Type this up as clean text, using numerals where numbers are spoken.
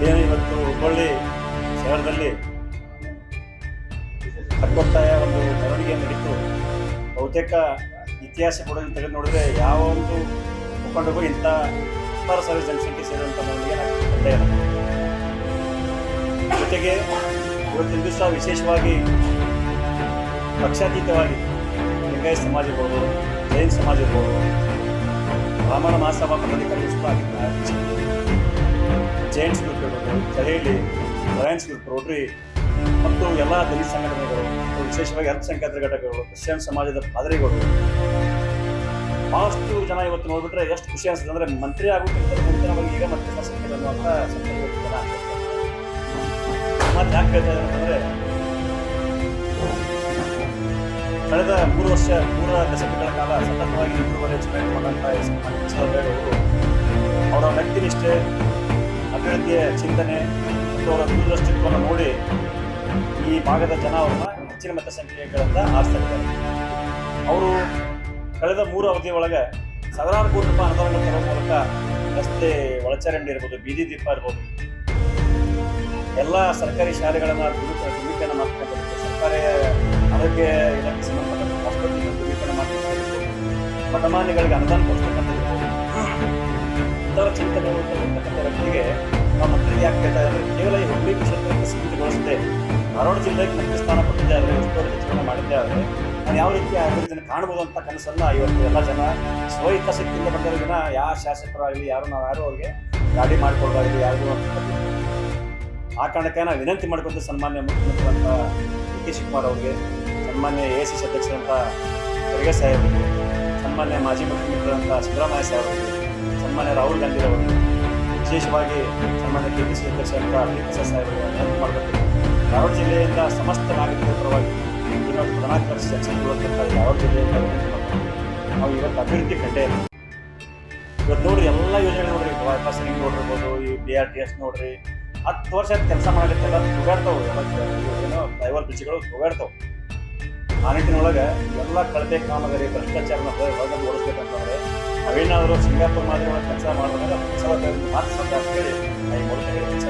ಏನು ಇವತ್ತು ಹುಬ್ಬಳ್ಳಿ ಶಹರದಲ್ಲಿ ಹಕ್ಕೊತ್ತಾಯ ಒಂದು ಮೆರವಣಿಗೆ ನಡೀತು. ಬಹುತೇಕ ಇತಿಹಾಸ ಕೂಡ ತೆಗೆದು ನೋಡಿದ್ರೆ ಯಾವ ಒಂದು ಮುಖಂಡರಿಗೂ ಇಂಥ 16,000 ಜನಸಂಖ್ಯೆ ಸೇರಿದಂಥ ಮೆರವಣಿಗೆ ಕಂಡೇ ಇಲ್ಲ. ಜೊತೆಗೆ ಇವತ್ತಿನ ದಿವಸ ವಿಶೇಷವಾಗಿ ಪಕ್ಷಾತೀತವಾಗಿ ಲಿಂಗಾಯತ ಸಮಾಜ ಇರ್ಬೋದು, ಜೈನ್ ಸಮಾಜ ಇರ್ಬೋದು, ಬ್ರಾಹ್ಮಣ ಮಹಾಸಭಾ ಪದಾಧಿಕಾರಿಗಳು ಕೂಡ ಜೈನ್ಸ್ ಗ್ರೂಪ್ ಇರ್ಬೋದು, ಚಹೇಲಿ, ಲಯನ್ಸ್ ಗ್ರೂಪ್, ರೋಟ್ರಿ ಮತ್ತು ಎಲ್ಲ ದಲಿತ ಸಂಘಟನೆಗಳು, ವಿಶೇಷವಾಗಿ ಅಲ್ಪಸಂಖ್ಯಾತರ ಘಟಕಗಳು, ಕ್ರಿಶ್ಚಿಯನ್ ಸಮಾಜದ ಪಾದರಿಗಳು, ಬಹಳಷ್ಟು ಜನ ಇವತ್ತು ನೋಡ್ಬಿಟ್ರೆ ಎಷ್ಟು ಖುಷಿ ಅನಿಸ್ತದೆ ಅಂದರೆ ಮಂತ್ರಿ ಆಗೋಕ್ಕಿಂತ ಮುಂಚಿನವಾಗಿ ಈಗ ಮಂತ್ರಿ ಶಾಸಕರು ಅನ್ನುವಂಥ ಜನ ಮತ್ತೆ ಯಾಕೆ ಹೇಳ್ತಾ ಇದ್ದಾರೆ ಅಂತಂದರೆ ಕಳೆದ 3 ದಶಕಗಳ ಕಾಲ ಸತತವಾಗಿ 3.5 ಚುನಾವಣೆ ಮಾಡಂಥ ಅವರ ವ್ಯಕ್ತಿನಿಷ್ಠೆ, ಅಭಿವೃದ್ಧಿಯ ಚಿಂತನೆ ಮತ್ತು ಅವರ ದೂರದೃಷ್ಟಿತ್ವವನ್ನು ನೋಡಿ ಈ ಭಾಗದ ಜನ ಅವ್ರನ್ನ ಹೆಚ್ಚಿನ ಮತಸಂಖ್ಯೆಗಳಿಂದ ಆರಿಸ್ತಾ ಇದ್ದಾರೆ. ಅವರು ಕಳೆದ 3 ಅವಧಿಯ ಒಳಗೆ ಸಾವಿರಾರು ಕೋಟಿ ರೂಪಾಯಿ ಅನುದಾನಗಳು ತರುವ ಮೂಲಕ ರಸ್ತೆ ಒಳಚರಂಡಿ ಇರ್ಬೋದು, ಬೀದಿ ದೀಪ ಇರ್ಬೋದು, ಎಲ್ಲ ಸರ್ಕಾರಿ ಶಾಲೆಗಳನ್ನು ದುರ್ವೀಕರಣ ಮಾಡ್ಕೊಂಡು, ಸರ್ಕಾರಿ ಆರೋಗ್ಯ ಇಲಾಖೆ ಸಂಬಂಧಪಟ್ಟ ಆಸ್ಪತ್ರೆಗಳನ್ನು ದುರ್ವೀಕರಣ ಮಾಡ್ಕೊಂಡು, ಮಠಮಾನ್ಯಗಳಿಗೆ ಅನುದಾನ ಕೊಡ್ತಕ್ಕಂಥದ್ದು, ಇಂಥವರ ಚಿಂತನೆ ಇರ್ತಕ್ಕಂಥ ವ್ಯಕ್ತಿಗೆ ನಾವು ಮಂತ್ರಿಗೆ ಯಾಕೆ ಕೇಳ್ತಾ ಇದ್ದಾರೆ? ಕೇವಲ ಈ ಹುಬ್ಬಳ್ಳಿ ಕ್ಷೇತ್ರಕ್ಕೆ ಸೀಮಿತಗೊಳಿಸದೆ ಧಾರವಾಡ ಜಿಲ್ಲೆಗೆ ಮಂತ್ರಿ ಸ್ಥಾನ ಕೊಟ್ಟಿದ್ದೆ ಆದರೆ, ಉಸ್ತುವಾರಿ ಹೆಚ್ಚಳನ ಮಾಡಿದ್ದೆ ಆದರೆ ನಾನು ಯಾವ ರೀತಿ ಅಭಿವೃದ್ಧಿಯನ್ನು ಕಾಣ್ಬೋದು ಅಂತ ಕನಸನ್ನು ಇವತ್ತು ಎಲ್ಲ ಜನ ಸ್ವಹಿತಾಸಕ್ತಿಯಿಂದ ಬಂದವರಿಗಿನ ಯಾವ ಶಾಸಕರಾಗಲಿ ಯಾರು ಅವ್ರಿಗೆ ಗಾಡಿ ಮಾಡಿಕೊಡೋದಾಗಲಿ ಯಾರಿಗೂ ಆ ಕಾರಣಕ್ಕೆ ನಾವು ವಿನಂತಿ ಮಾಡ್ಕೊಂಡು ಸನ್ಮಾನ್ಯ ಮುಖ್ಯಮಂತ್ರಿ ಅಂತ ಡಿ ಕೆ ಶಿವಕುಮಾರ್ ಅವ್ರಿಗೆ, ಸನ್ಮಾನ್ಯ AICC ಅಧ್ಯಕ್ಷರಂತ ಖರ್ಗೆ ಸಾಹೇಬರಿಗೆ, ಸನ್ಮಾನ್ಯ ಮಾಜಿ ಮುಖ್ಯಮಂತ್ರಿಗಳಂತ ಸಿದ್ದರಾಮಯ್ಯ ಸಾಹೇಬರಿಗೆ, ಸನ್ಮಾನ್ಯ ರಾಹುಲ್ ಗಾಂಧಿ ಅವರಿಗೆ, ವಿಶೇಷವಾಗಿ ಸನ್ಮಾನ್ಯ KPCC ಅಧ್ಯಕ್ಷರಂತ ಪ್ರಸಾದ್ ಸಾಹೇಬರಿಗೆ ವಿನಂತಿ ಮಾಡಬೇಕು. ಧಾರವಾಡ ಜಿಲ್ಲೆಯಿಂದ ಸಮಸ್ತ ನಾಗರಿಕರ ಪರವಾಗಿ 14 ಲಕ್ಷ ಜನಸಂಖ್ಯೆ ಧಾರವಾಡ ಜಿಲ್ಲೆಯಿಂದ ವಿನಂತಿ ಮಾಡಬೇಕು. ನಾವು ಇವತ್ತು ಅಭಿವೃದ್ಧಿ ಕಂಡೇ ಇಲ್ಲ. ಇವತ್ತು ನೋಡ್ರಿ ಎಲ್ಲ ಯೋಜನೆ ನೋಡ್ರಿ, ಬೈಪಾಸ್ ರಿಂಗ್ ರೋಡ್ ಇರ್ಬೋದು, ಈ BRTS ನೋಡ್ರಿ, 10 ವರ್ಷ ಕೆಲಸ ಮಾಡಲಿಕ್ಕೆಲ್ಲ ತುಗಾಡ್ತಾವೆ, ಏನೋ ಫ್ಲೈಓವರ್ ಬ್ರಿಡ್ಜ್ಗಳು ತುಗಾಡ್ತಾವೆ. ಆ ನಿಟ್ಟಿನೊಳಗೆ ಎಲ್ಲ ಕಳಪೆ ಕಾಮಗಾರಿ ಭ್ರಷ್ಟಾಚಾರನ ಹೊರಗೆ ಓಡಿಸ್ಬೇಕಂತಂದ್ರೆ ನಾವೇನಾದರೂ ಸಿಂಗಾಪುರ್ ಮಾದರಿ ಒಳಗೆ ಕೆಲಸ ಮಾಡಿದಾಗ ಮಾತ್ರ ಅಂತ ಹೇಳಿ ಈ ಮೂಲಕ ಹೇಳಿ ಕೆಲಸ